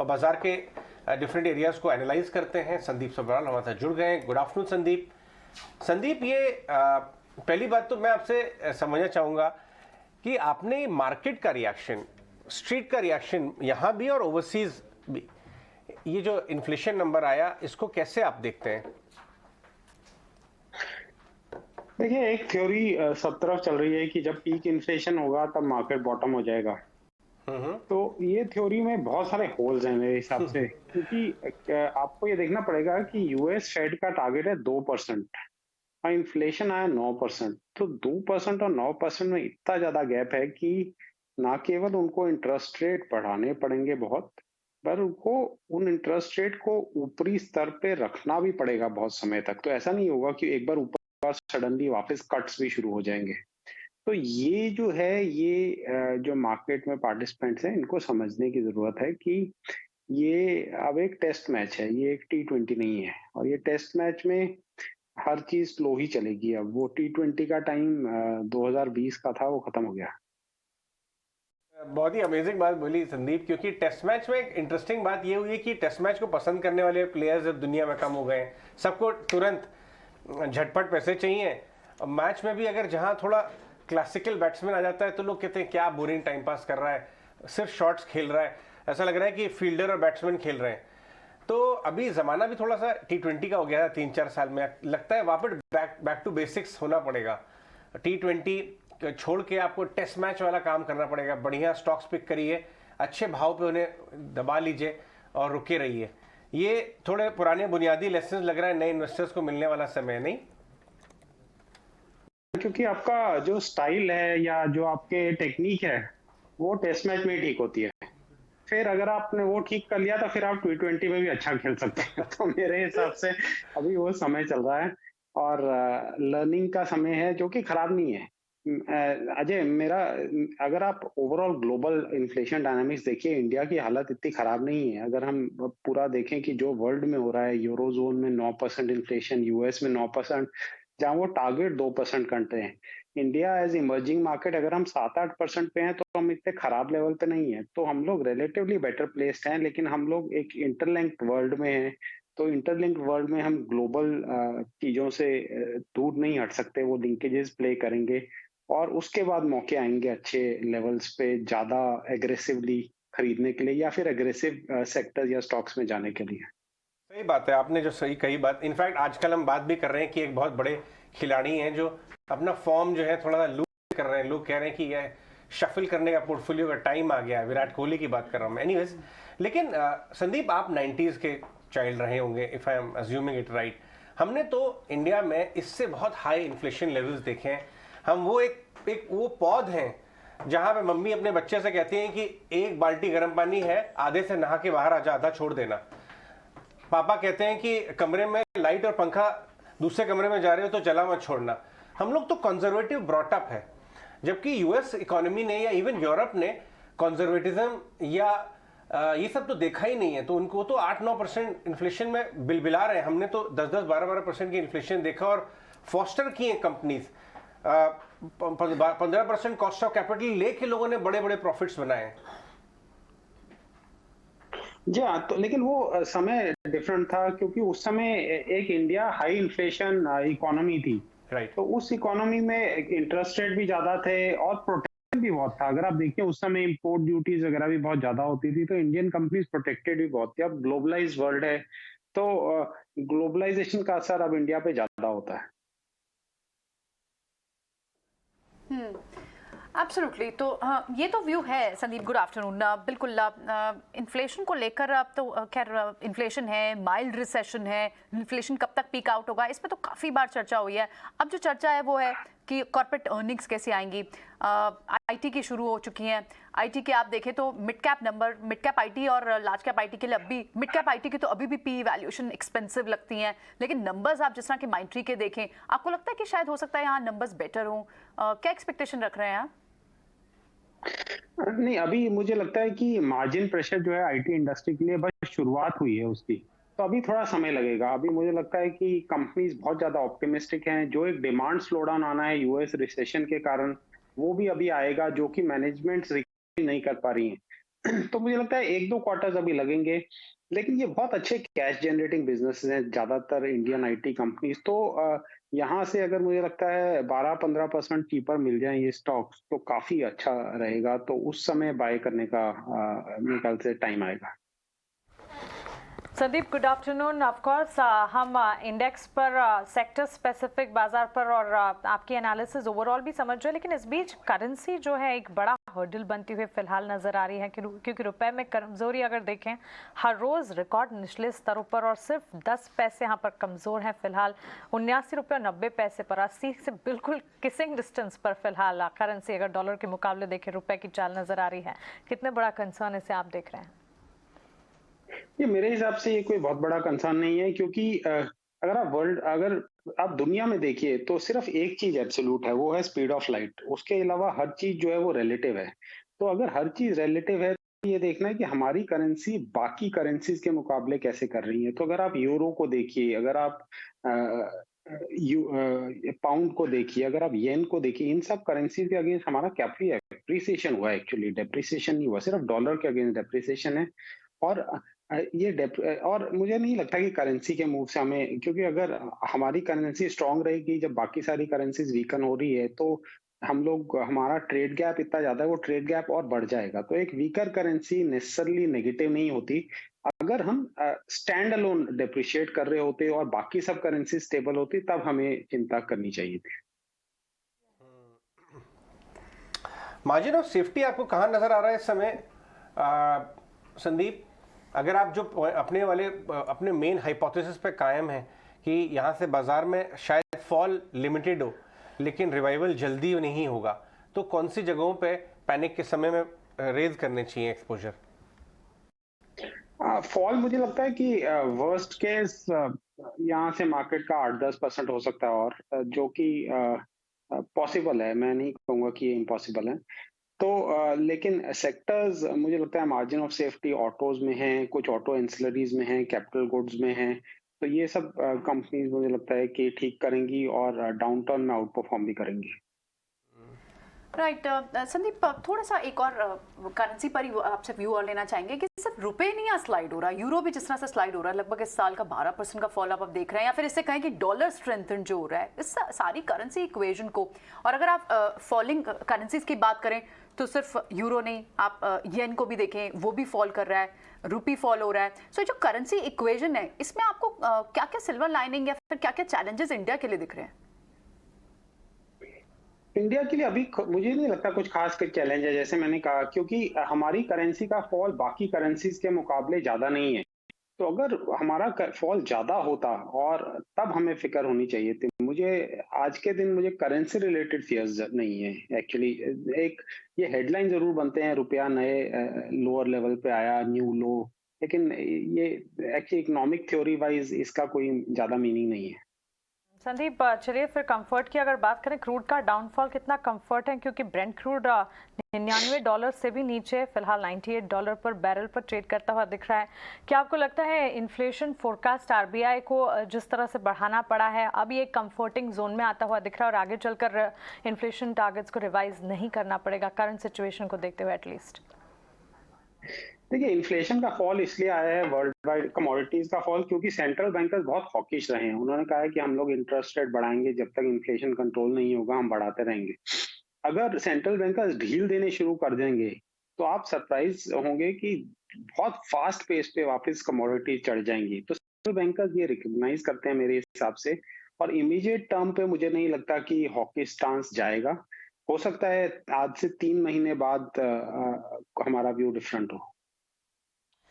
और बाजार के डिफरेंट एरियाज को एनालाइज करते हैं। संदीप सब्राल हमारे साथ जुड़ गए हैं। Good afternoon Sandeep. संदीप, ये पहली बात तो मैं आपसे समझना चाहूँगा कि आपने मार्केट का रिएक्शन, स्ट्रीट का रिएक्शन यहाँ भी और ओवरसीज भी, ये जो इन्फ्लेशन नंबर आया, इसको कैसे आप देखते हैं? देखिए, एक थ्योरी सब तरफ चल रही है कि जब पीक इन्फ्लेशन होगा तब मार्केट बॉटम हो जाएगा। तो ये थ्योरी में बहुत सारे होल्स हैं मेरे हिसाब से, क्योंकि आपको ये देखना पड़ेगा कि यूएस फेड का टारगेट है 2% और इन्फ्लेशन आया 9%। तो 2% और 9% में इतना ज्यादा गैप है कि ना केवल उनको इंटरेस्ट रेट बढ़ाने पड़ेंगे बहुत, पर उनको उन इंटरेस्ट रेट को ऊपरी स्तर पे रखना भी पड़ेगा बहुत समय तक। तो ऐसा नहीं होगा कि एक बार ऊपर सडनली वापस कट्स भी शुरू हो जाएंगे। तो ये जो है, ये जो मार्केट में पार्टिसिपेंट्स हैं, इनको समझने की जरूरत है कि ये अब एक टेस्ट मैच है, ये एक T20 नहीं है। और ये टेस्ट मैच में हर चीज स्लो ही चलेगी। अब वो T20 का टाइम 2020 का था, वो खत्म हो गया। बहुत ही अमेजिंग बात बोली संदीप, क्योंकि टेस्ट मैच में एक इंटरेस्टिंग बात ये हुई कि टेस्ट मैच को पसंद करने वाले प्लेयर्स अब दुनिया में कम हो गए हैं। सबको तुरंत झटपट पैसे चाहिए। मैच में भी अगर जहां थोड़ा क्लासिकल बैट्समैन आ जाता है तो लोग कहते हैं क्या बोरिंग टाइम पास कर रहा है, सिर्फ शॉट्स खेल रहा है, ऐसा लग रहा है कि फील्डर और बैट्समैन खेल रहे हैं। तो अभी ज़माना भी थोड़ा सा T20 का हो गया था 3-4 साल में। लगता है वापस बैक टू बेसिक्स होना पड़ेगा। T20 छोड़ के आपको टेस्ट मैच वाला काम करना पड़ेगा। बढ़िया स्टॉक्स पिक करिए, अच्छे भाव पे उन्हें दबा लीजिए और रुके रहिए। ये थोड़े पुराने बुनियादी लेसन लग रहा है नए इन्वेस्टर्स को मिलने वाला समय, नहीं? क्योंकि आपका जो स्टाइल है या जो आपके टेक्निक है, वो टेस्ट मैच में ही ठीक होती है। फिर अगर आपने वो ठीक कर लिया तो फिर आप T20 में भी अच्छा खेल सकते हैं। तो मेरे हिसाब से अभी वो समय चल रहा है और लर्निंग का समय है, जो कि खराब नहीं है। अजय, मेरा अगर आप ओवरऑल ग्लोबल इन्फ्लेशन डायनामिक्स देखिए, इंडिया की हालत इतनी खराब नहीं है। अगर हम पूरा देखें कि जो वर्ल्ड में हो रहा है, यूरोजोन में 9% इन्फ्लेशन, यूएस में 9%, जहाँ वो टारगेट 2% कंट्री हैं। इंडिया एज इमर्जिंग मार्केट अगर हम 7-8% पे हैं, तो हम इतने खराब लेवल पे नहीं है। तो हम लोग रिलेटिवली बेटर प्लेस्ड हैं, लेकिन हम लोग एक इंटरलिंक्ड वर्ल्ड में हैं। तो इंटरलिंक्ड वर्ल्ड में हम ग्लोबल चीजों से दूर नहीं हट सकते। वो लिंकेजेस प्ले करेंगे और उसके बाद मौके आएंगे अच्छे लेवल्स पे ज्यादा एग्रेसिवली खरीदने के लिए, या फिर एग्रेसिव सेक्टर्स या स्टॉक्स में जाने के लिए। सही बात है, आपने जो सही कही बात। इनफैक्ट आजकल हम बात भी कर रहे हैं कि एक बहुत बड़े खिलाड़ी हैं जो अपना फॉर्म जो है थोड़ा सा लूज कर रहे हैं। लोग कह रहे हैं कि यह शफल करने का पोर्टफोलियो का टाइम आ गया है। विराट कोहली की बात कर रहा हूँ मैं। एनीवेज, लेकिन संदीप, आप 90s के चाइल्ड रहे होंगे, if I am assuming it right. हमने तो इंडिया में इससे बहुत हाई इन्फ्लेशन लेवल्स देखे हैं। हम वो एक वो पौध हैं जहां पे मम्मी अपने बच्चे से कहती हैं कि एक बाल्टी गर्म पानी है, आधे से नहा के बाहर आजा, आधा छोड़ देना। पापा कहते हैं कि कमरे में लाइट और पंखा, दूसरे कमरे में जा रहे हो तो चला मत छोड़ना। हम लोग तो कंजर्वेटिव ब्रॉटअप है, जबकि यूएस इकोनॉमी ने या इवन यूरोप ने कंजर्वेटिज्म या ये सब तो देखा ही नहीं है। तो उनको तो 8-9% इन्फ्लेशन में बिलबिला रहे हैं। हमने तो 10-10, 12-12% की इन्फ्लेशन देखा और फोस्टर किए कंपनीज। 15% कॉस्ट ऑफ कैपिटल लेके लोगों ने बड़े बड़े प्रॉफिट्स बनाए हैं। जी हाँ, तो लेकिन वो समय डिफरेंट था, क्योंकि उस समय एक इंडिया हाई इन्फ्लेशन इकोनॉमी थी। राइट। तो उस इकोनॉमी में इंटरेस्ट रेट भी ज्यादा थे और प्रोटेक्शन भी बहुत था। अगर आप देखिए, उस समय इंपोर्ट ड्यूटीज वगैरह भी बहुत ज्यादा होती थी, तो इंडियन कंपनीज प्रोटेक्टेड भी बहुत थी। अब ग्लोबलाइज वर्ल्ड है, तो ग्लोबलाइजेशन का असर अब इंडिया पे ज्यादा होता है। एब्सोल्युटली। तो हाँ, ये तो व्यू है संदीप। Good afternoon. बिल्कुल, इन्फ्लेशन को लेकर अब तो खैर इन्फ्लेशन है, माइल्ड रिसेशन है, इन्फ्लेशन कब तक पीक आउट होगा, इस पे तो काफ़ी बार चर्चा हुई है। अब जो चर्चा है वो है कि कॉर्पोरेट अर्निंग्स कैसे आएंगी। आईटी की शुरू हो चुकी हैं। आईटी के आप देखें तो mid cap number, mid cap IT और लार्ज कैप आईटी के लिए अभी, मिड कैप आईटी की तो अभी भी पी वैल्यूएशन एक्सपेंसिव लगती हैं, लेकिन नंबर्स आप जिस तरह के माइंट्री के देखें, आपको लगता है कि शायद हो सकता है यहाँ नंबर्स बेटर हों? क्या एक्सपेक्टेशन रख रहे हैं आप? नहीं, अभी मुझे लगता है कि मार्जिन प्रेशर जो है आईटी इंडस्ट्री के लिए बस शुरुआत हुई है उसकी। तो अभी थोड़ा समय लगेगा। अभी मुझे लगता है कि कंपनीज बहुत ज्यादा ऑप्टिमिस्टिक हैं। जो एक डिमांड स्लो डाउन आना है यूएस रिसेशन के कारण, वो भी अभी आएगा, जो कि मैनेजमेंट रिकवरी नहीं कर पा रही है। तो मुझे लगता है 1-2 क्वार्टर्स अभी लगेंगे, लेकिन ये बहुत अच्छे कैश जनरेटिंग बिज़नेसेस हैं, ज़्यादातर इंडियन आईटी कंपनीज़। तो यहाँ से अगर मुझे लगता है 12-15% चीपर मिल जाएँ ये स्टॉक्स, तो काफ़ी अच्छा रहेगा, तो उस समय बाय करने का मेरे ख्याल से टाइम आएगा। Sandeep, good afternoon. Of course हम इंडेक्स पर, सेक्टर स्पेसिफिक बाजार पर और आपकी एनालिसिस ओवरऑल भी समझ रहे हैं, लेकिन इस बीच करेंसी जो है एक बड़ा हर्डल बनती हुई फिलहाल नजर आ रही है क्योंकि रुपए में कमजोरी अगर देखें हर रोज रिकॉर्ड निचले स्तरों पर और सिर्फ 10 पैसे यहाँ पर कमजोर हैं फिलहाल। 79 रुपये 90 पैसे पर, 80 से बिल्कुल किसिंग डिस्टेंस पर फिलहाल करेंसी अगर डॉलर के मुकाबले देखें रुपए की चाल नजर आ रही है। कितने बड़ा कंसर्न इसे आप देख रहे हैं? ये मेरे हिसाब से ये कोई बहुत बड़ा कंसर्न नहीं है, क्योंकि अगर आप दुनिया में देखिए तो सिर्फ एक चीज एब्सोल्यूट है, वो है स्पीड ऑफ लाइट। उसके अलावा हर चीज जो है वो रिलेटिव है। तो अगर हर चीज रिलेटिव है तो ये देखना है कि हमारी करेंसी बाकी करेंसीज के मुकाबले कैसे कर रही है। तो अगर आप यूरो को देखिए, अगर आप पाउंड को देखिए, अगर आप येन को देखिए, इन सब करेंसीज के अगेंस्ट हमारा काफी एप्रिसिएशन हुआ है। एक्चुअली डेप्रिसिएशन नहीं हुआ, सिर्फ डॉलर के अगेंस्ट डेप्रिसिएशन है। और और मुझे नहीं लगता कि करेंसी के मूव से हमें, क्योंकि अगर हमारी करेंसी स्ट्रांग रहेगी जब बाकी सारी करेंसीज वीकन हो रही है, तो हमारा ट्रेड गैप इतना ज्यादा है, वो ट्रेड गैप और बढ़ जाएगा। तो एक वीकर करेंसी नेसेसरली नेगेटिव नहीं होती। अगर हम स्टैंड अलोन डेप्रिशिएट कर रहे होते और बाकी सब करेंसी स्टेबल होती, तब हमें चिंता करनी चाहिए थी। मार्जिन ऑफ सेफ्टी आपको कहाँ नजर आ रहा है इस समय संदीप? अगर आप जो अपने मेन हाइपोथेसिस पे कायम है कि यहाँ से बाजार में शायद फॉल लिमिटेड हो लेकिन रिवाइवल जल्दी नहीं होगा, तो कौन सी जगहों पे पैनिक के समय में रेज करने चाहिए एक्सपोजर? फॉल मुझे लगता है कि वर्स्ट केस यहाँ से मार्केट का 8-10% हो सकता है, और जो कि पॉसिबल है। मैं नहीं कहूंगा कि ये इम्पॉसिबल है। तो लेकिन सेक्टर्स मुझे लगता है मार्जिन ऑफ सेफ्टी ऑटोज में है, कुछ ऑटो एंसिलरीज में है, कैपिटल गुड्स में है। तो ये सब कंपनीज मुझे लगता है कि ठीक करेंगी और डाउनटर्न में आउट परफॉर्म भी करेंगी। राइट संदीप, थोड़ा सा एक और करेंसी पर ही आपसे व्यू और लेना चाहेंगे कि सिर्फ रुपए नहीं यहाँ स्लाइड हो रहा, यूरो भी जिस तरह से स्लाइड हो रहा है, लगभग इस साल का 12% का फॉल आप देख रहे हैं, या फिर इससे कहें कि डॉलर स्ट्रेंथन जो हो रहा है इस सारी करेंसी इक्वेशन को। और अगर आप फॉलिंग करेंसीज की बात करें तो सिर्फ यूरो नहीं, आप येन को भी देखें, वो भी फॉल कर रहा है, रुपी फॉल हो रहा है। सो जो करेंसी इक्वेशन है इसमें आपको क्या क्या सिल्वर लाइनिंग या फिर क्या क्या चैलेंजेस इंडिया के लिए दिख रहे हैं? इंडिया के लिए अभी मुझे नहीं लगता कुछ खास चैलेंज है, जैसे मैंने कहा, क्योंकि हमारी करेंसी का फॉल बाकी करेंसीज के मुकाबले ज्यादा नहीं है। तो अगर हमारा फॉल ज्यादा होता और तब हमें फिक्र होनी चाहिए थी। मुझे आज के दिन मुझे करेंसी रिलेटेड फियर्स नहीं है एक्चुअली। एक ये हेडलाइन जरूर बनते हैं, रुपया नए लोअर लेवल पे आया, न्यू लो, लेकिन ये एक्चुअली इकोनॉमिक थ्योरी वाइज इसका कोई ज्यादा मीनिंग नहीं है। संदीप, चलिए फिर कंफर्ट की अगर बात करें, क्रूड का डाउनफॉल कितना कंफर्ट है? क्योंकि ब्रेंट क्रूड $99 से भी नीचे फिलहाल $98 पर बैरल पर ट्रेड करता हुआ दिख रहा है। क्या आपको लगता है इन्फ्लेशन फोरकास्ट आरबीआई को जिस तरह से बढ़ाना पड़ा है अब ये कंफर्टिंग जोन में आता हुआ दिख रहा है और आगे चलकर इन्फ्लेशन टारगेट्स को रिवाइज नहीं करना पड़ेगा करंट सिचुएशन को देखते हुए एटलीस्ट? देखिए, इन्फ्लेशन का फॉल इसलिए आया है, वर्ल्ड वाइड कमोडिटीज का फॉल, क्योंकि सेंट्रल बैंकर्स बहुत हॉकिश रहे हैं। उन्होंने कहा है कि हम लोग इंटरेस्ट रेट बढ़ाएंगे, जब तक इन्फ्लेशन कंट्रोल नहीं होगा हम बढ़ाते रहेंगे। अगर सेंट्रल बैंकर्स ढील देने शुरू कर देंगे तो आप सरप्राइज होंगे कि बहुत फास्ट पेस पे वापस कमोडिटीज चढ़ जाएंगी। तो सेंट्रल बैंकर्स ये रिकॉग्नाइज करते हैं मेरे हिसाब से, और इमीडिएट टर्म पे मुझे नहीं लगता कि हॉकिश स्टांस जाएगा। हो सकता है आज से 3 महीने बाद हमारा व्यू डिफरेंट हो।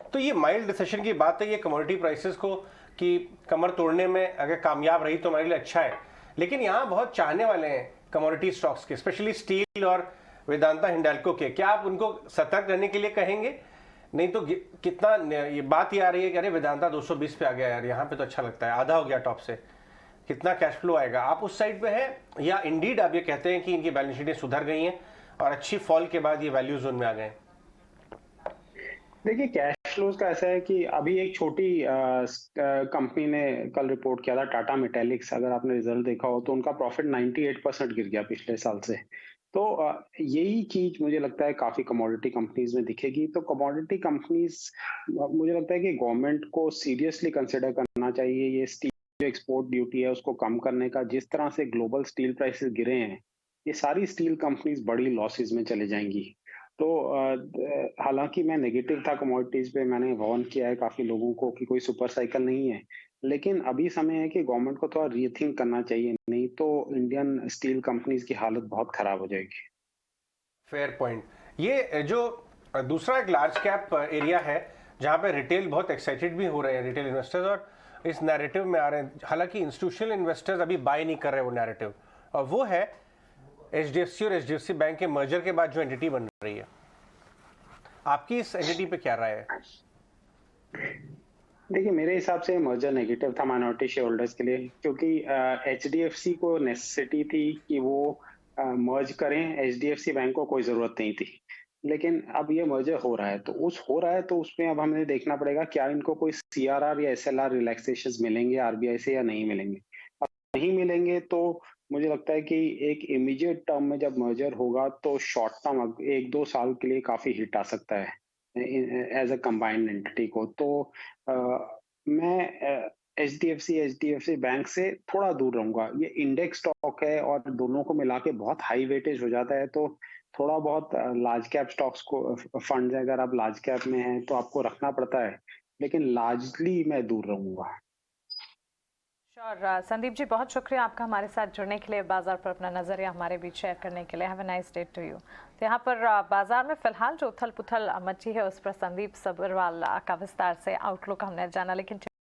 तो ये माइल्ड रिसेशन की बात है, ये कमोडिटी प्राइसेस को कि कमर तोड़ने में अगर कामयाब रही तो हमारे लिए अच्छा है। लेकिन यहाँ बहुत चाहने वाले हैं कमोडिटी स्टॉक्स के, स्पेशली स्टील और वेदांता हिंडाल्को के। क्या आप उनको सतर्क रहने के लिए कहेंगे? नहीं तो कितना ये बात ही आ रही है कि अरे वेदांता 220 पे आ गया यार, यहाँ पे तो अच्छा लगता है, आधा हो गया टॉप से, कितना कैश फ्लो आएगा? आप उस साइड पे है, या इंडीड आप ये कहते हैं कि इनकी बैलेंस शीटें सुधर गई हैं और अच्छी फॉल के बाद ये वैल्यू जोन में आ गए? देखिए, कैश फ्लोज का ऐसा है कि अभी एक छोटी कंपनी ने कल रिपोर्ट किया था, टाटा मेटालिक्स। अगर आपने रिजल्ट देखा हो तो उनका प्रॉफिट 98% गिर गया पिछले साल से। तो यही चीज मुझे लगता है काफी कमोडिटी कंपनीज में दिखेगी। तो कमोडिटी कंपनीज, मुझे लगता है कि गवर्नमेंट को सीरियसली कंसिडर करना चाहिए ये स्टील जो एक्सपोर्ट ड्यूटी है उसको कम करने का। जिस तरह से ग्लोबल स्टील प्राइसेस गिरे हैं, ये सारी स्टील कंपनीज बड़ी लॉसेस में चले जाएंगी। तो हालांकि मैं नेगेटिव था कमोडिटीज पे, मैंने वार्न किया है काफी लोगों को कि कोई सुपर साइकिल नहीं है, लेकिन अभी समय है कि गवर्नमेंट को थोड़ा रीथिंक करना चाहिए, नहीं तो इंडियन स्टील कंपनीज की हालत बहुत खराब हो जाएगी। Fair point. ये जो दूसरा एक लार्ज कैप एरिया है जहां पे रिटेल बहुत एक्साइटेड भी हो रहे हैं, रिटेल इन्वेस्टर्स, और इस नैरेटिव में आ रहे हैं। हालांकि इंस्टीट्यूशनल इन्वेस्टर्स अभी बाय नहीं कर रहे वो नैरेटिव, और वो है एचडीएफसी और एचडीएफसी बैंक के मर्जर के बाद जो एंटिटी बन रही है। आपकी इस एंटिटी पे क्या राय है? देखिए, मेरे हिसाब से मर्जर नेगेटिव था माइनॉरिटी शेयर होल्डर्स के लिए, क्योंकि एचडीएफसी को नेसेसिटी थी कि वो मर्ज करें, एचडीएफसी बैंक को कोई जरूरत नहीं थी। लेकिन अब ये मर्जर हो रहा है, तो उसमें अब हमें देखना पड़ेगा क्या इनको कोई सीआरआर या एसएलआर रिलैक्सेशन मिलेंगे आरबीआई से या नहीं मिलेंगे। अब नहीं मिलेंगे तो मुझे लगता है कि एक इमीडिएट टर्म में जब मर्जर होगा तो शॉर्ट टर्म 1-2 साल के लिए काफी हिट आ सकता है एज अ कंबाइंड एंटिटी को। तो मैं एचडीएफसी बैंक से थोड़ा दूर रहूंगा। ये इंडेक्स स्टॉक है और दोनों को मिला के बहुत हाई वेटेज हो जाता है, तो थोड़ा बहुत लार्ज कैप स्टॉक्स को, फंड अगर आप लार्ज कैप में हैं तो आपको रखना पड़ता है, लेकिन लार्जली मैं दूर रहूंगा। श्योर संदीप जी, बहुत शुक्रिया आपका हमारे साथ जुड़ने के लिए, बाजार पर अपना नजरिया हमारे बीच शेयर करने के लिए। Have a nice day to you. तो यहाँ पर बाजार में फिलहाल जो उथल पुथल मची है उस पर संदीप सब्रवाल का विस्तार से आउटलुक हमने जाना, लेकिन